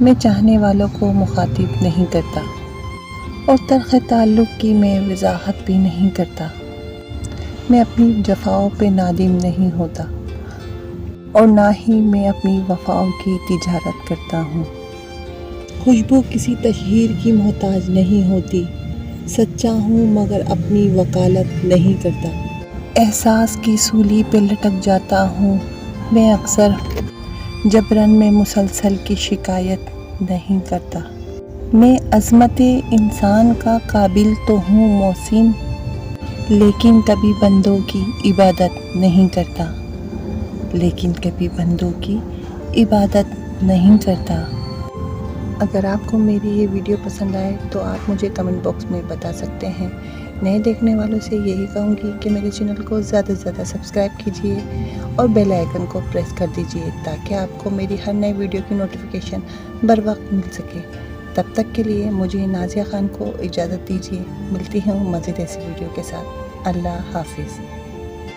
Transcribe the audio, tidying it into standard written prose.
میں چاہنے والوں کو مخاطب نہیں کرتا اور تلخ تعلق کی میں وضاحت بھی نہیں کرتا۔ میں اپنی جفاؤں پہ نادم نہیں ہوتا اور نہ ہی میں اپنی وفاؤں کی تجارت کرتا ہوں۔ خوشبو کسی تشہیر کی محتاج نہیں ہوتی، سچا ہوں مگر اپنی وکالت نہیں کرتا۔ احساس کی سولی پہ لٹک جاتا ہوں میں اکثر، جبراً میں مسلسل کی شکایت نہیں کرتا۔ میں عظمت انسان کا قابل تو ہوں محسن، لیکن کبھی بندوں کی عبادت نہیں کرتا، اگر آپ کو میری یہ ویڈیو پسند آئے تو آپ مجھے کمنٹ باکس میں بتا سکتے ہیں۔ نئے دیکھنے والوں سے یہی کہوں گی کہ میرے چینل کو زیادہ سے زیادہ سبسکرائب کیجئے اور بیل آئیکن کو پریس کر دیجئے تاکہ آپ کو میری ہر نئے ویڈیو کی نوٹیفیکیشن بر وقت مل سکے۔ تب تک کے لیے مجھے نازیہ خان کو اجازت دیجیے، ملتی ہوں مزید ایسی ویڈیو کے ساتھ۔ اللہ حافظ۔